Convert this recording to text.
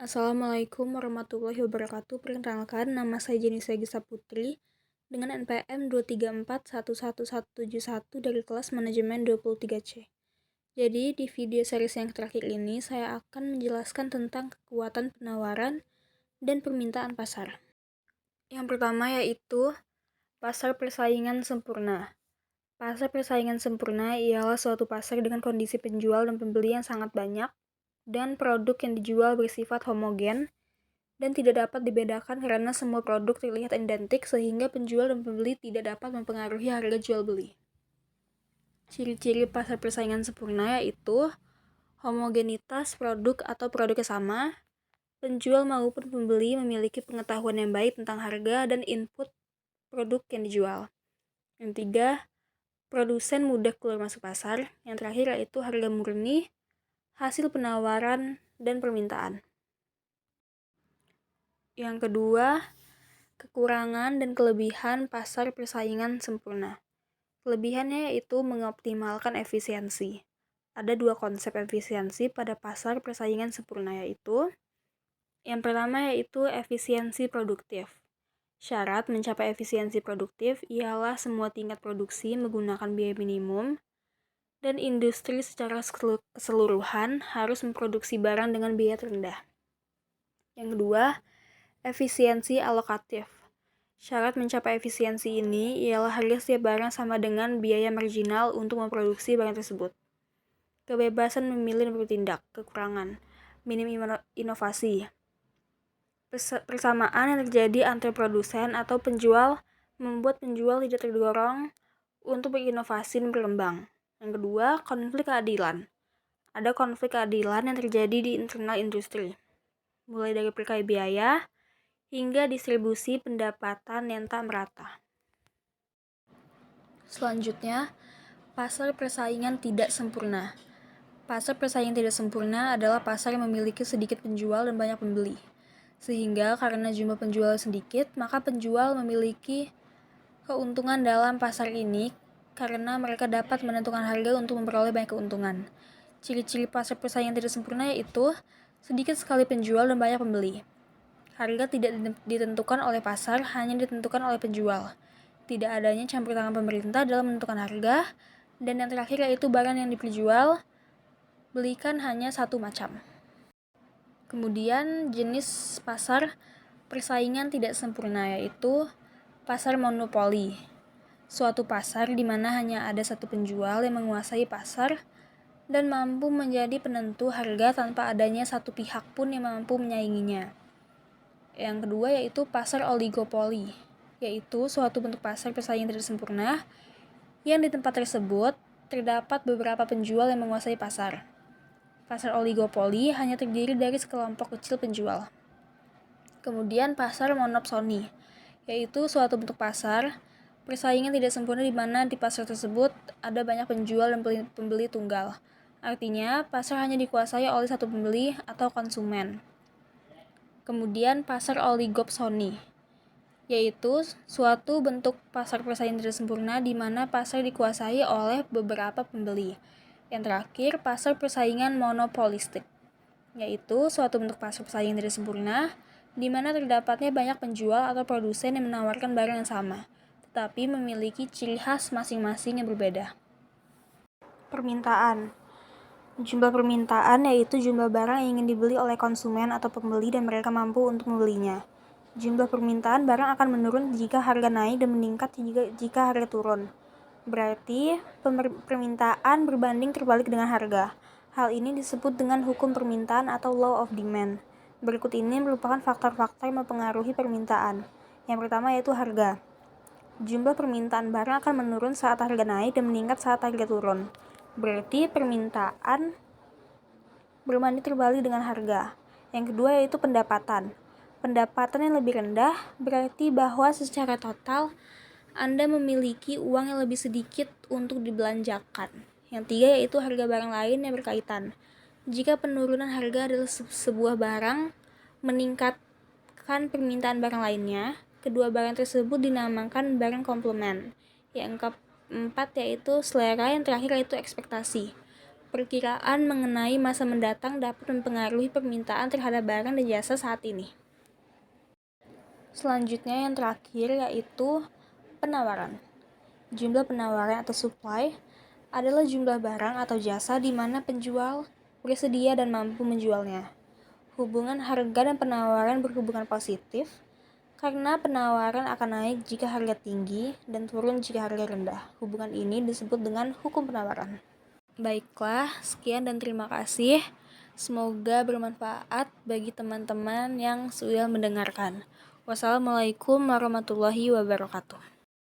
Assalamualaikum warahmatullahi wabarakatuh. Perkenalkan, nama saya Jenisa Gisa Putri dengan NPM 234111171 dari kelas manajemen 23C. Jadi, di video series yang terakhir ini, saya akan menjelaskan tentang kekuatan penawaran dan permintaan pasar. Yang pertama yaitu pasar persaingan sempurna. Pasar persaingan sempurna ialah suatu pasar dengan kondisi penjual dan pembeli yang sangat banyak, dan produk yang dijual bersifat homogen dan tidak dapat dibedakan karena semua produk terlihat identik sehingga penjual dan pembeli tidak dapat mempengaruhi harga jual beli. Ciri-ciri pasar persaingan sempurna yaitu homogenitas produk atau produknya sama, penjual maupun pembeli memiliki pengetahuan yang baik tentang harga dan input produk yang dijual. Yang ketiga, produsen mudah keluar masuk pasar. Yang terakhir yaitu harga murni, hasil penawaran, dan permintaan. Yang kedua, kekurangan dan kelebihan pasar persaingan sempurna. Kelebihannya yaitu mengoptimalkan efisiensi. Ada dua konsep efisiensi pada pasar persaingan sempurna yaitu yang pertama yaitu efisiensi produktif. Syarat mencapai efisiensi produktif ialah semua tingkat produksi menggunakan biaya minimum dan industri secara keseluruhan harus memproduksi barang dengan biaya terendah. Yang kedua, efisiensi alokatif. Syarat mencapai efisiensi ini ialah harga setiap barang sama dengan biaya marginal untuk memproduksi barang tersebut. Kebebasan memilih dan bertindak. Kekurangan, minim inovasi. Persamaan yang terjadi antara produsen atau penjual membuat penjual tidak terdorong untuk berinovasi dan berkembang. Yang kedua, konflik keadilan. Ada konflik keadilan yang terjadi di internal industri, mulai dari perkara biaya hingga distribusi pendapatan yang tak merata. Selanjutnya, pasar persaingan tidak sempurna. Pasar persaingan tidak sempurna adalah pasar yang memiliki sedikit penjual dan banyak pembeli. Sehingga karena jumlah penjual sedikit, maka penjual memiliki keuntungan dalam pasar ini karena mereka dapat menentukan harga untuk memperoleh banyak keuntungan. Ciri-ciri pasar persaingan tidak sempurna yaitu sedikit sekali penjual dan banyak pembeli. Harga tidak ditentukan oleh pasar, hanya ditentukan oleh penjual. Tidak adanya campur tangan pemerintah dalam menentukan harga. Dan yang terakhir yaitu barang yang diperjual belikan hanya satu macam. Kemudian jenis pasar persaingan tidak sempurna yaitu pasar monopoli. Suatu pasar di mana hanya ada satu penjual yang menguasai pasar dan mampu menjadi penentu harga tanpa adanya satu pihak pun yang mampu menyainginya. Yang kedua yaitu pasar oligopoli, yaitu suatu bentuk pasar persaingan tidak sempurna yang di tempat tersebut terdapat beberapa penjual yang menguasai pasar. Pasar oligopoli hanya terdiri dari sekelompok kecil penjual. Kemudian pasar monopsoni, yaitu suatu bentuk pasar persaingan tidak sempurna di mana di pasar tersebut ada banyak penjual dan pembeli tunggal. Artinya, pasar hanya dikuasai oleh satu pembeli atau konsumen. Kemudian pasar oligopsoni, yaitu suatu bentuk pasar persaingan tidak sempurna di mana pasar dikuasai oleh beberapa pembeli. Yang terakhir, pasar persaingan monopolistik, yaitu suatu bentuk pasar persaingan tidak sempurna di mana terdapatnya banyak penjual atau produsen yang menawarkan barang yang sama, tetapi memiliki ciri khas masing-masing yang berbeda. Permintaan. Jumlah permintaan yaitu jumlah barang yang ingin dibeli oleh konsumen atau pembeli dan mereka mampu untuk membelinya. Jumlah permintaan barang akan menurun jika harga naik dan meningkat jika harga turun. Berarti permintaan berbanding terbalik dengan harga. Hal ini disebut dengan hukum permintaan atau law of demand. Berikut ini merupakan faktor-faktor yang mempengaruhi permintaan. Yang pertama yaitu harga. Jumlah permintaan barang akan menurun saat harga naik dan meningkat saat harga turun. Berarti permintaan berbanding terbalik dengan harga. Yang kedua yaitu pendapatan. Pendapatan yang lebih rendah berarti bahwa secara total Anda memiliki uang yang lebih sedikit untuk dibelanjakan. Yang tiga yaitu harga barang lain yang berkaitan. Jika penurunan harga adalah sebuah barang meningkatkan permintaan barang lainnya, kedua barang tersebut dinamakan barang komplement. Yang keempat yaitu selera, yang terakhir yaitu ekspektasi. Perkiraan mengenai masa mendatang dapat mempengaruhi permintaan terhadap barang dan jasa saat ini. Selanjutnya yang terakhir yaitu penawaran. Jumlah penawaran atau supply adalah jumlah barang atau jasa di mana penjual bersedia dan mampu menjualnya. Hubungan harga dan penawaran berhubungan positif karena penawaran akan naik jika harga tinggi dan turun jika harga rendah. Hubungan ini disebut dengan hukum penawaran. Baiklah, sekian dan terima kasih. Semoga bermanfaat bagi teman-teman yang sudah mendengarkan. Wassalamualaikum warahmatullahi wabarakatuh.